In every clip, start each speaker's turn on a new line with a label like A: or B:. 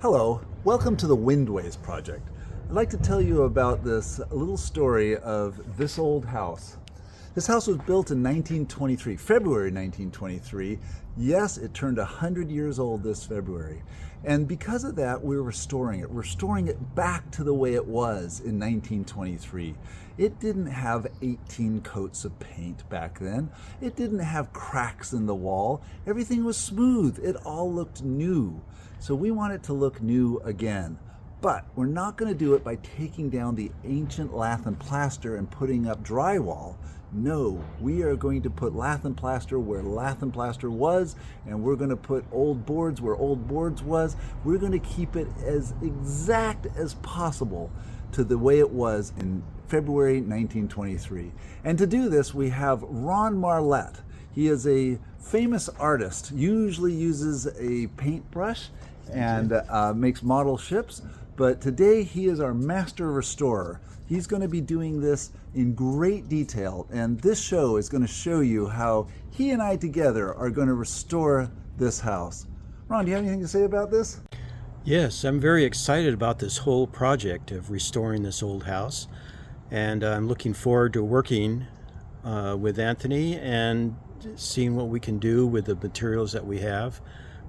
A: Hello, welcome to the Windways project. I'd like to tell you about this little story of this old house. This house was built in 1923, February 1923. Yes, it turned 100 years old this February. And because of that, we're restoring it. We're restoring it back to the way it was in 1923. It didn't have 18 coats of paint back then. It didn't have cracks in the wall. Everything was smooth. It all looked new. So we want it to look new again. But we're not going to do it by taking down the ancient lath and plaster and putting up drywall. No, we are going to put lath and plaster where lath and plaster was, and we're going to put old boards where old boards was. We're going to keep it as exact as possible to the way it was in February 1923. And to do this, we have Ron Marlett. He is a famous artist, usually uses a paintbrush and makes model ships, but today he is our master restorer. He's going to be doing this in great detail, and this show is going to show you how he and I together are going to restore this house. Ron, do you have anything to say about this?
B: Yes, I'm very excited about this whole project of restoring this old house, and I'm looking forward to working with Anthony and seeing what we can do with the materials that we have.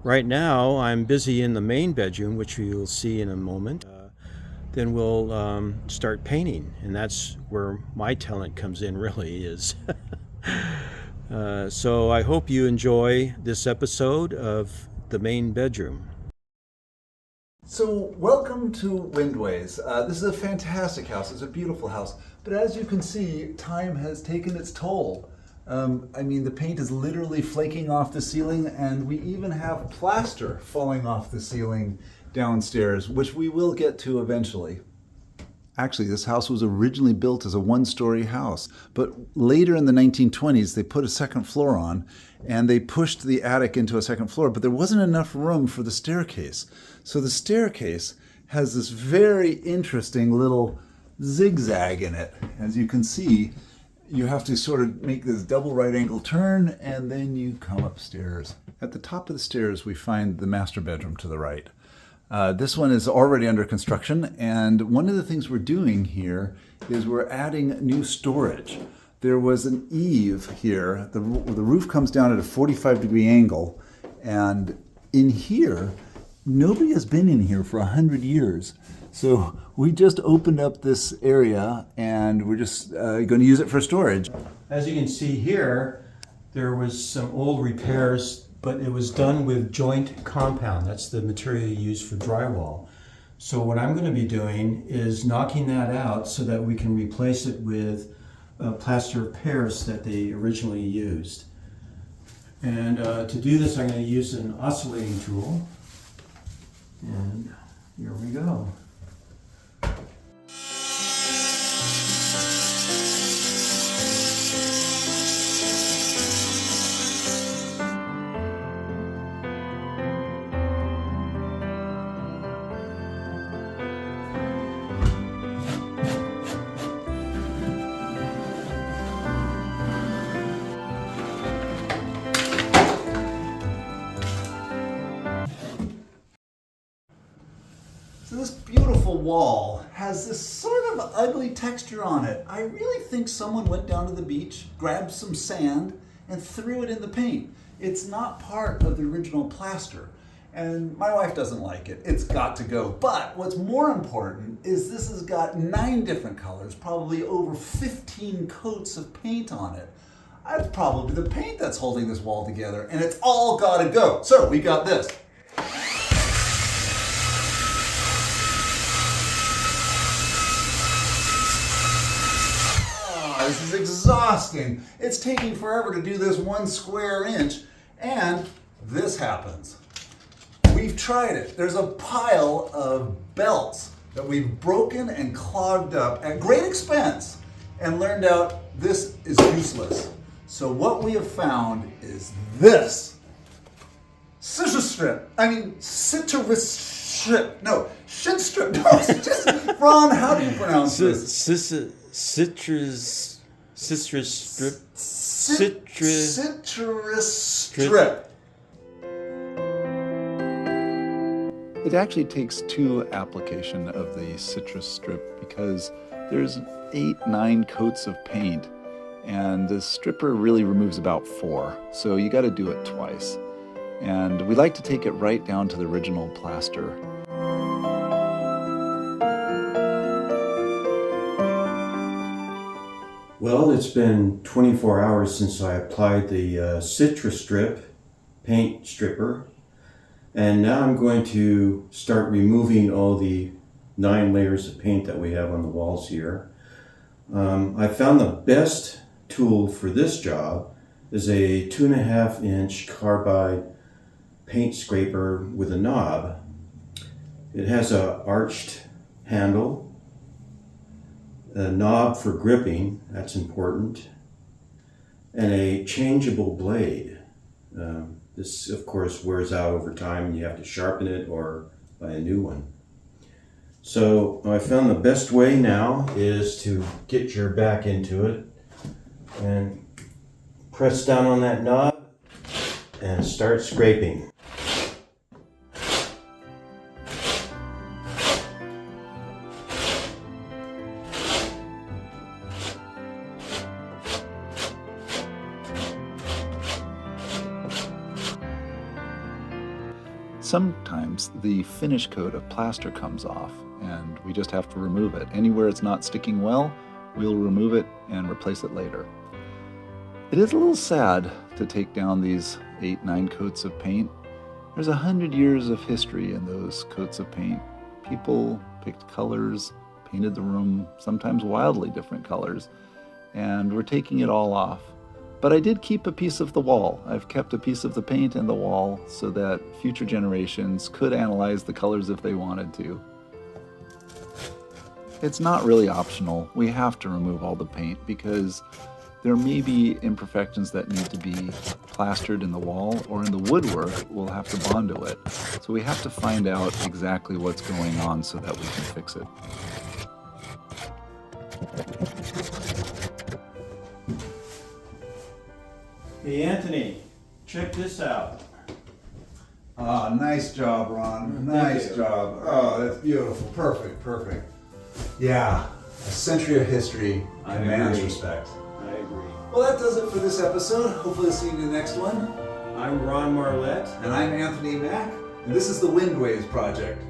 B: Right now, I'm busy in the main bedroom, which you'll see in a moment. Then we'll start painting, and that's where my talent comes in, really is. So I hope you enjoy this episode of the main bedroom.
A: So welcome to Windways. This is a fantastic house. It's a beautiful house. But as you can see, time has taken its toll. The paint is literally flaking off the ceiling, and we even have plaster falling off the ceiling downstairs, which we will get to eventually. Actually, this house was originally built as a one-story house, but later in the 1920s, they put a second floor on, and they pushed the attic into a second floor, but there wasn't enough room for the staircase. So the staircase has this very interesting little zigzag in it. As you can see, you have to sort of make this double right angle turn, and then you come upstairs. At the top of the stairs, we find the master bedroom to the right. This one is already under construction, and one of the things we're doing here is we're adding new storage. There was an eave here. The roof comes down at a 45-degree angle, and in here, nobody has been in here for 100 years. So we just opened up this area, and we're just going to use it for storage.
B: As you can see here, there was some old repairs, but it was done with joint compound. That's the material used for drywall. So what I'm going to be doing is knocking that out so that we can replace it with plaster of Paris that they originally used. And to do this, I'm going to use an oscillating tool. And here we go.
A: So this beautiful wall has this sort of ugly texture on it. I really think someone went down to the beach, grabbed some sand, and threw it in the paint. It's not part of the original plaster, and my wife doesn't like it. It's got to go. But what's more important is this has got 9 different colors, probably over 15 coats of paint on it. That's probably the paint that's holding this wall together, and it's all got to go. So we got this. This is exhausting. It's taking forever to do this 1 square inch, and this happens. We've tried it. There's a pile of belts that we've broken and clogged up at great expense and learned out this is useless. So what we have found is this. Citrus strip. Citrus strip. No, shit strip. No, just, Ron, how do you pronounce this?
B: Citrus strip.
A: Citrus strip. It actually takes 2 application of the citrus strip because there's 8, 9 coats of paint, and the stripper really removes about 4, so you got to do it twice. And we like to take it right down to the original plaster.
B: Well, it's been 24 hours since I applied the citrus strip paint stripper, and now I'm going to start removing all the 9 layers of paint that we have on the walls here. I found the best tool for this job is a 2.5-inch carbide paint scraper with a knob. It has a arched handle, a knob for gripping, that's important, and a changeable blade. This, of course, wears out over time and you have to sharpen it or buy a new one. So I found the best way now is to get your back into it and press down on that knob and start scraping.
A: Sometimes the finish coat of plaster comes off and we just have to remove it. Anywhere it's not sticking well, we'll remove it and replace it later. It is a little sad to take down these 8, 9 coats of paint. There's 100 years of history in those coats of paint. People picked colors, painted the room, sometimes wildly different colors, and we're taking it all off. But I did keep a piece of the wall. I've kept a piece of the paint in the wall so that future generations could analyze the colors if they wanted to. It's not really optional. We have to remove all the paint because there may be imperfections that need to be plastered in the wall, or in the woodwork we'll have to bond to it. So we have to find out exactly what's going on so that we can fix it.
B: Hey Anthony, check this out.
A: Ah, nice job, Ron.
B: Nice
A: job. Oh, that's beautiful. Perfect, perfect. Yeah, a century of history in man's respect.
B: I agree.
A: Well, that does it for this episode. Hopefully we'll see you in the next one.
B: I'm Ron Marlett.
A: And I'm Anthony Mack, and this is the Windways Project.